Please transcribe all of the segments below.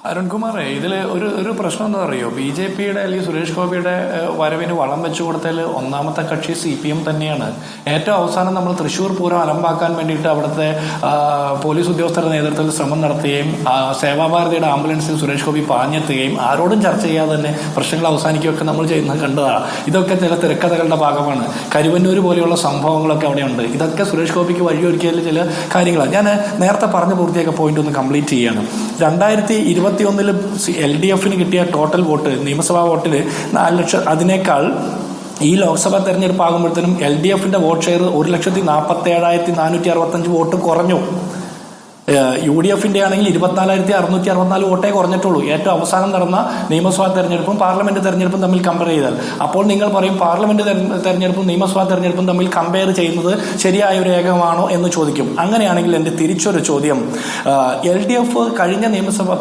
അരുൺകുമാറേ, ഇതിൽ ഒരു പ്രശ്നം എന്താ പറയുമോ? ബി ജെ പിയുടെ അല്ലെങ്കിൽ സുരേഷ് ഗോപിയുടെ വരവിന് വളം വെച്ചു കൊടുത്തതിൽ ഒന്നാമത്തെ കക്ഷി CPM തന്നെയാണ്. ഏറ്റവും അവസാനം നമ്മൾ തൃശ്ശൂർ പൂരം അലമ്പാക്കാൻ വേണ്ടിയിട്ട് അവിടുത്തെ പോലീസ് ഉദ്യോഗസ്ഥരുടെ നേതൃത്വത്തിൽ ശ്രമം നടത്തുകയും സേവാഭാരതിയുടെ ആംബുലൻസിൽ സുരേഷ് ഗോപി പാഞ്ഞെത്തുകയും ആരോടും ചർച്ച ചെയ്യാതെ തന്നെ പ്രശ്നങ്ങൾ അവസാനിക്കുകയൊക്കെ നമ്മൾ ചെയ്യുന്നത് കണ്ടതാണ്. ഇതൊക്കെ ചില തിരക്കഥകളുടെ ഭാഗമാണ്. കരുവന്നൂർ പോലെയുള്ള സംഭവങ്ങളൊക്കെ അവിടെയുണ്ട്. ഇതൊക്കെ സുരേഷ് ഗോപിക്ക് വഴിയൊരുക്കിയതിൽ ചില കാര്യങ്ങളാണ്. ഞാൻ നേരത്തെ പറഞ്ഞു പൂർത്തിയാക്കിയ പോയിന്റ് ഒന്ന് കംപ്ലീറ്റ് ചെയ്യാണ്. 2021 LDF കിട്ടിയ ടോട്ടൽ വോട്ട്, നിയമസഭാ വോട്ടിൽ 4 ലക്ഷം, അതിനേക്കാൾ ഈ ലോക്സഭാ തെരഞ്ഞെടുപ്പ് ആകുമ്പോഴത്തേനും LDF വോട്ട് ഷെയർ 1,47,465 വോട്ട് കുറഞ്ഞു. UDF ആണെങ്കിൽ 24,664 വോട്ടേ കുറഞ്ഞിട്ടുള്ളൂ. ഏറ്റവും അവസാനം നടന്ന നിയമസഭാ തെരഞ്ഞെടുപ്പും പാർലമെന്റ് തെരഞ്ഞെടുപ്പും തമ്മിൽ കമ്പയർ ചെയ്താൽ. അപ്പോൾ നിങ്ങൾ പറയും പാർലമെന്റ് തെരഞ്ഞെടുപ്പും നിയമസഭാ തെരഞ്ഞെടുപ്പും തമ്മിൽ കമ്പയർ ചെയ്യുന്നത് ശരിയായ ഒരു ഏകമാണോ എന്ന് ചോദിക്കും. അങ്ങനെയാണെങ്കിൽ എൻ്റെ തിരിച്ചൊരു ചോദ്യം, LDF കഴിഞ്ഞ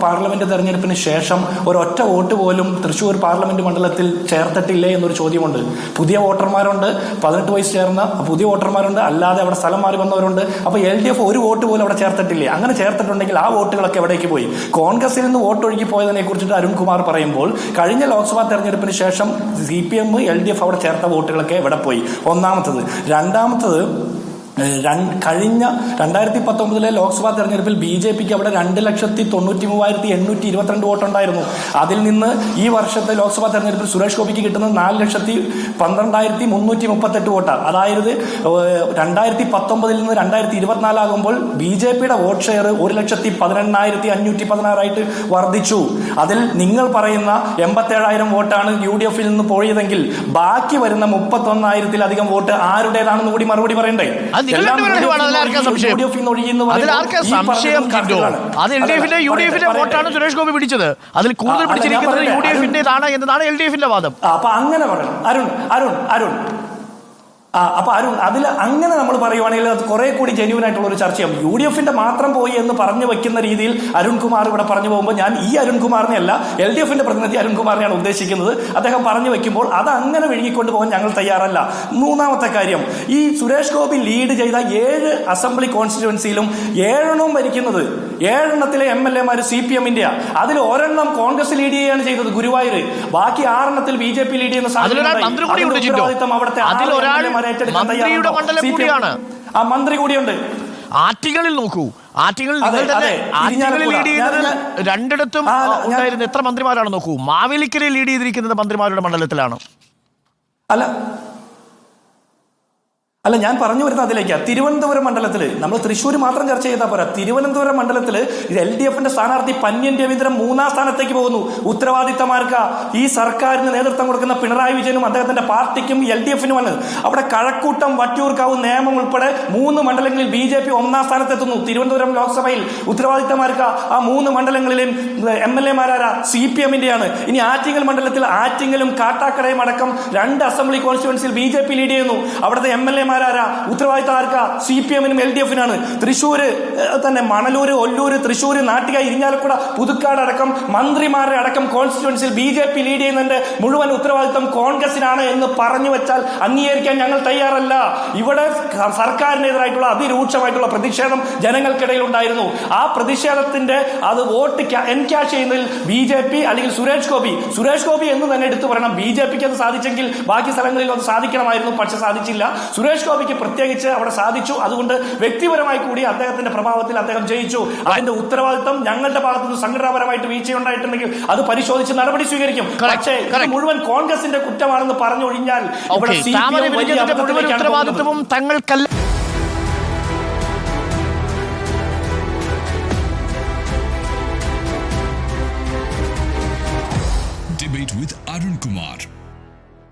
പാർലമെന്റ് തെരഞ്ഞെടുപ്പിന് ശേഷം ഒരൊറ്റ വോട്ട് പോലും തൃശ്ശൂർ പാർലമെന്റ് മണ്ഡലത്തിൽ ചേർത്തിട്ടില്ലേ എന്നൊരു ചോദ്യമുണ്ട്. പുതിയ വോട്ടർമാരുണ്ട്, 18 വയസ്സ് ചേർന്ന പുതിയ വോട്ടർമാരുണ്ട്, അല്ലാതെ അവിടെ സ്ഥലം മാറി വന്നവരുണ്ട്. അപ്പോൾ LDF ഒരു വോട്ട് പോലും അവിടെ ചേർത്തിട്ടില്ലേ? അങ്ങനെ ചേർത്തിട്ടുണ്ടെങ്കിൽ ആ വോട്ടുകളൊക്കെ എവിടേക്ക് പോയി? കോൺഗ്രസിൽ നിന്ന് വോട്ട് ഒഴുകി പോയതിനെ കുറിച്ചിട്ട് അരുൺകുമാർ പറയുമ്പോൾ കഴിഞ്ഞ ലോക്സഭാ തെരഞ്ഞെടുപ്പിന് ശേഷം CPM LDF അവിടെ ചേർത്ത വോട്ടുകളൊക്കെ എവിടെ പോയി? ഒന്നാമത്തത്. രണ്ടാമത്തത്, കഴിഞ്ഞ 2019 ലോക്സഭാ തെരഞ്ഞെടുപ്പിൽ BJPക്ക് അവിടെ 2,93,822 വോട്ടുണ്ടായിരുന്നു. അതിൽ നിന്ന് ഈ വർഷത്തെ ലോക്സഭാ തെരഞ്ഞെടുപ്പിൽ സുരേഷ് ഗോപിക്ക് കിട്ടുന്നത് 4,12,338 വോട്ടാണ്. അതായത് 2019 നിന്ന് 2024 ആകുമ്പോൾ BJPയുടെ വോട്ട് ഷെയർ 1,18,516 ആയിട്ട് വർദ്ധിച്ചു. അതിൽ നിങ്ങൾ പറയുന്ന 87,000 വോട്ടാണ് UDF നിന്ന് പോയതെങ്കിൽ ബാക്കി വരുന്ന 31,000-ലധികം വോട്ട് ആരുടേതാണെന്ന് കൂടി മറുപടി പറയണ്ടേ? അത് LDF UDF വോട്ടാണ് സുരേഷ് ഗോപി പിടിച്ചത്. അതിൽ കൂടുതൽ പിടിച്ചിരിക്കുന്നത് UDF എന്നതാണ് LDF വാദം. അപ്പൊ അങ്ങനെ പറയണം അരുൺ. അപ്പൊ അതിൽ അങ്ങനെ നമ്മൾ പറയുവാണെങ്കിൽ അത് കുറെ കൂടി ജെന്യൂൻ ആയിട്ടുള്ള ഒരു ചർച്ചയാവും. UDF മാത്രം പോയി എന്ന് പറഞ്ഞു വെക്കുന്ന രീതിയിൽ അരുൺകുമാർ ഇവിടെ പറഞ്ഞു പോകുമ്പോൾ ഞാൻ ഈ അരുൺകുമാറിനെ അല്ല, LDF പ്രതിനിധി അരുൺകുമാറിനെയാണ് ഉദ്ദേശിക്കുന്നത്. അദ്ദേഹം പറഞ്ഞു വെക്കുമ്പോൾ അത് അങ്ങനെ വിഴുങ്ങിക്കൊണ്ട് പോകാൻ ഞങ്ങൾ തയ്യാറല്ല. മൂന്നാമത്തെ കാര്യം, ഈ സുരേഷ് ഗോപി ലീഡ് ചെയ്ത 7 അസംബ്ലി കോൺസ്റ്റിറ്റ്യുവൻസിയിലും 7 ഭരിക്കുന്നത് 7 MLA CPM അതിൽ 1 കോൺഗ്രസ് ലീഡ് ചെയ്യുകയാണ് ചെയ്തത്, ഗുരുവായൂർ. ബാക്കി 6 BJP ലീഡ് ചെയ്യുന്ന ഉത്തരവാദിത്തം അവിടുത്തെ മന്ത്രിയുടെ മണ്ഡലം കൂടിയാണ്. ആ മന്ത്രി കൂടിയുണ്ട്. ആറ്റിങ്ങളിൽ നോക്കൂ, ആറ്റിങ്ങളിൽ ലീഡ് ചെയ്യുന്നത് 2 ഉണ്ടായിരുന്ന എത്ര മന്ത്രിമാരാണ് നോക്കൂ. മാവേലിക്കരെ ലീഡ് ചെയ്തിരിക്കുന്നത് മന്ത്രിമാരുടെ മണ്ഡലത്തിലാണ്. അല്ല, ഞാൻ പറഞ്ഞു വരുന്നത് അതിലേക്കാണ്. തിരുവനന്തപുരം മണ്ഡലത്തിൽ നമ്മൾ തൃശ്ശൂർ മാത്രം ചർച്ച ചെയ്താൽ പോരാ. തിരുവനന്തപുരം മണ്ഡലത്തിൽ LDF സ്ഥാനാർത്ഥി പന്ന്യൻ രവീന്ദ്രൻ 3-ാം സ്ഥാനത്തേക്ക് പോകുന്നു. ഉത്തരവാദിത്തമാർക്ക് ഈ സർക്കാരിന് നേതൃത്വം കൊടുക്കുന്ന പിണറായി വിജയനും അദ്ദേഹത്തിന്റെ പാർട്ടിക്കും LDF-നുമാണ്. അവിടെ കഴക്കൂട്ടം, വട്ടിയൂർക്കാവ്, നേമം ഉൾപ്പെടെ 3 മണ്ഡലങ്ങളിൽ BJP 1-ാം സ്ഥാനത്തെത്തുന്നു. തിരുവനന്തപുരം ലോക്സഭയിൽ ഉത്തരവാദിത്തമാർക്ക് ആ 3 മണ്ഡലങ്ങളിലെയും MLA-മാരാ CPM-ന്റെയാണ്. ഇനി ആറ്റിങ്ങൽ മണ്ഡലത്തിൽ ആറ്റിങ്ങലും കാട്ടാക്കടയും അടക്കം 2 അസംബ്ലി കോൺസ്റ്റിറ്റ്യുവൻസിയിൽ BJP ലീഡ് ചെയ്യുന്നു. അവിടുത്തെ MLA ഉത്തരവാദിത്തമാർക്ക CPM-നും LDF-നാണ്. തൃശ്ശൂര് തന്നെ മണലൂര്, ഒല്ലൂര്, തൃശ്ശൂര്, നാട്ടിക, ഇരിഞ്ഞാലക്കുട, പുതുക്കാട് അടക്കം മന്ത്രിമാരുടെ അടക്കം കോൺസ്റ്റിറ്റ്യുവൻസിയിൽ BJP ലീഡ് ചെയ്യുന്നതിന്റെ മുഴുവൻ ഉത്തരവാദിത്തം കോൺഗ്രസിനാണ് എന്ന് പറഞ്ഞു വെച്ചാൽ അംഗീകരിക്കാൻ ഞങ്ങൾ തയ്യാറല്ല. ഇവിടെ സർക്കാരിനെതിരായിട്ടുള്ള അതിരൂക്ഷമായിട്ടുള്ള പ്രതിഷേധം ജനങ്ങൾക്കിടയിൽ ഉണ്ടായിരുന്നു. ആ പ്രതിഷേധത്തിന്റെ അത് വോട്ട് എൻക്യാഷ് ചെയ്യുന്നതിൽ BJP അല്ലെങ്കിൽ സുരേഷ് ഗോപി എന്ന് തന്നെ എടുത്തു പറയണം. BJPക്ക് അത് സാധിച്ചെങ്കിൽ ബാക്കി സ്ഥലങ്ങളിൽ അത് സാധിക്കണമായിരുന്നു, പക്ഷെ സാധിച്ചില്ല. സുരേഷ് ഗോപിക്ക് പ്രത്യേകിച്ച് അവിടെ സാധിച്ചു. അതുകൊണ്ട് വ്യക്തിപരമായി കൂടി അദ്ദേഹത്തിന്റെ പ്രഭാവത്തിൽ അദ്ദേഹം ജയിച്ചു. അതിന്റെ ഉത്തരവാദിത്തം ഞങ്ങളുടെ ഭാഗത്തുനിന്ന് സംഘടനാപരമായിട്ട് വീഴ്ചയുണ്ടായിട്ടുണ്ടെങ്കിൽ അത് പരിശോധിച്ച് നടപടി സ്വീകരിക്കും. പക്ഷേ മുഴുവൻ കോൺഗ്രസിന്റെ കുറ്റമാണെന്ന് പറഞ്ഞൊഴിഞ്ഞാൽ ഉത്തരവാദിത്വവും തങ്ങൾക്കല്ല.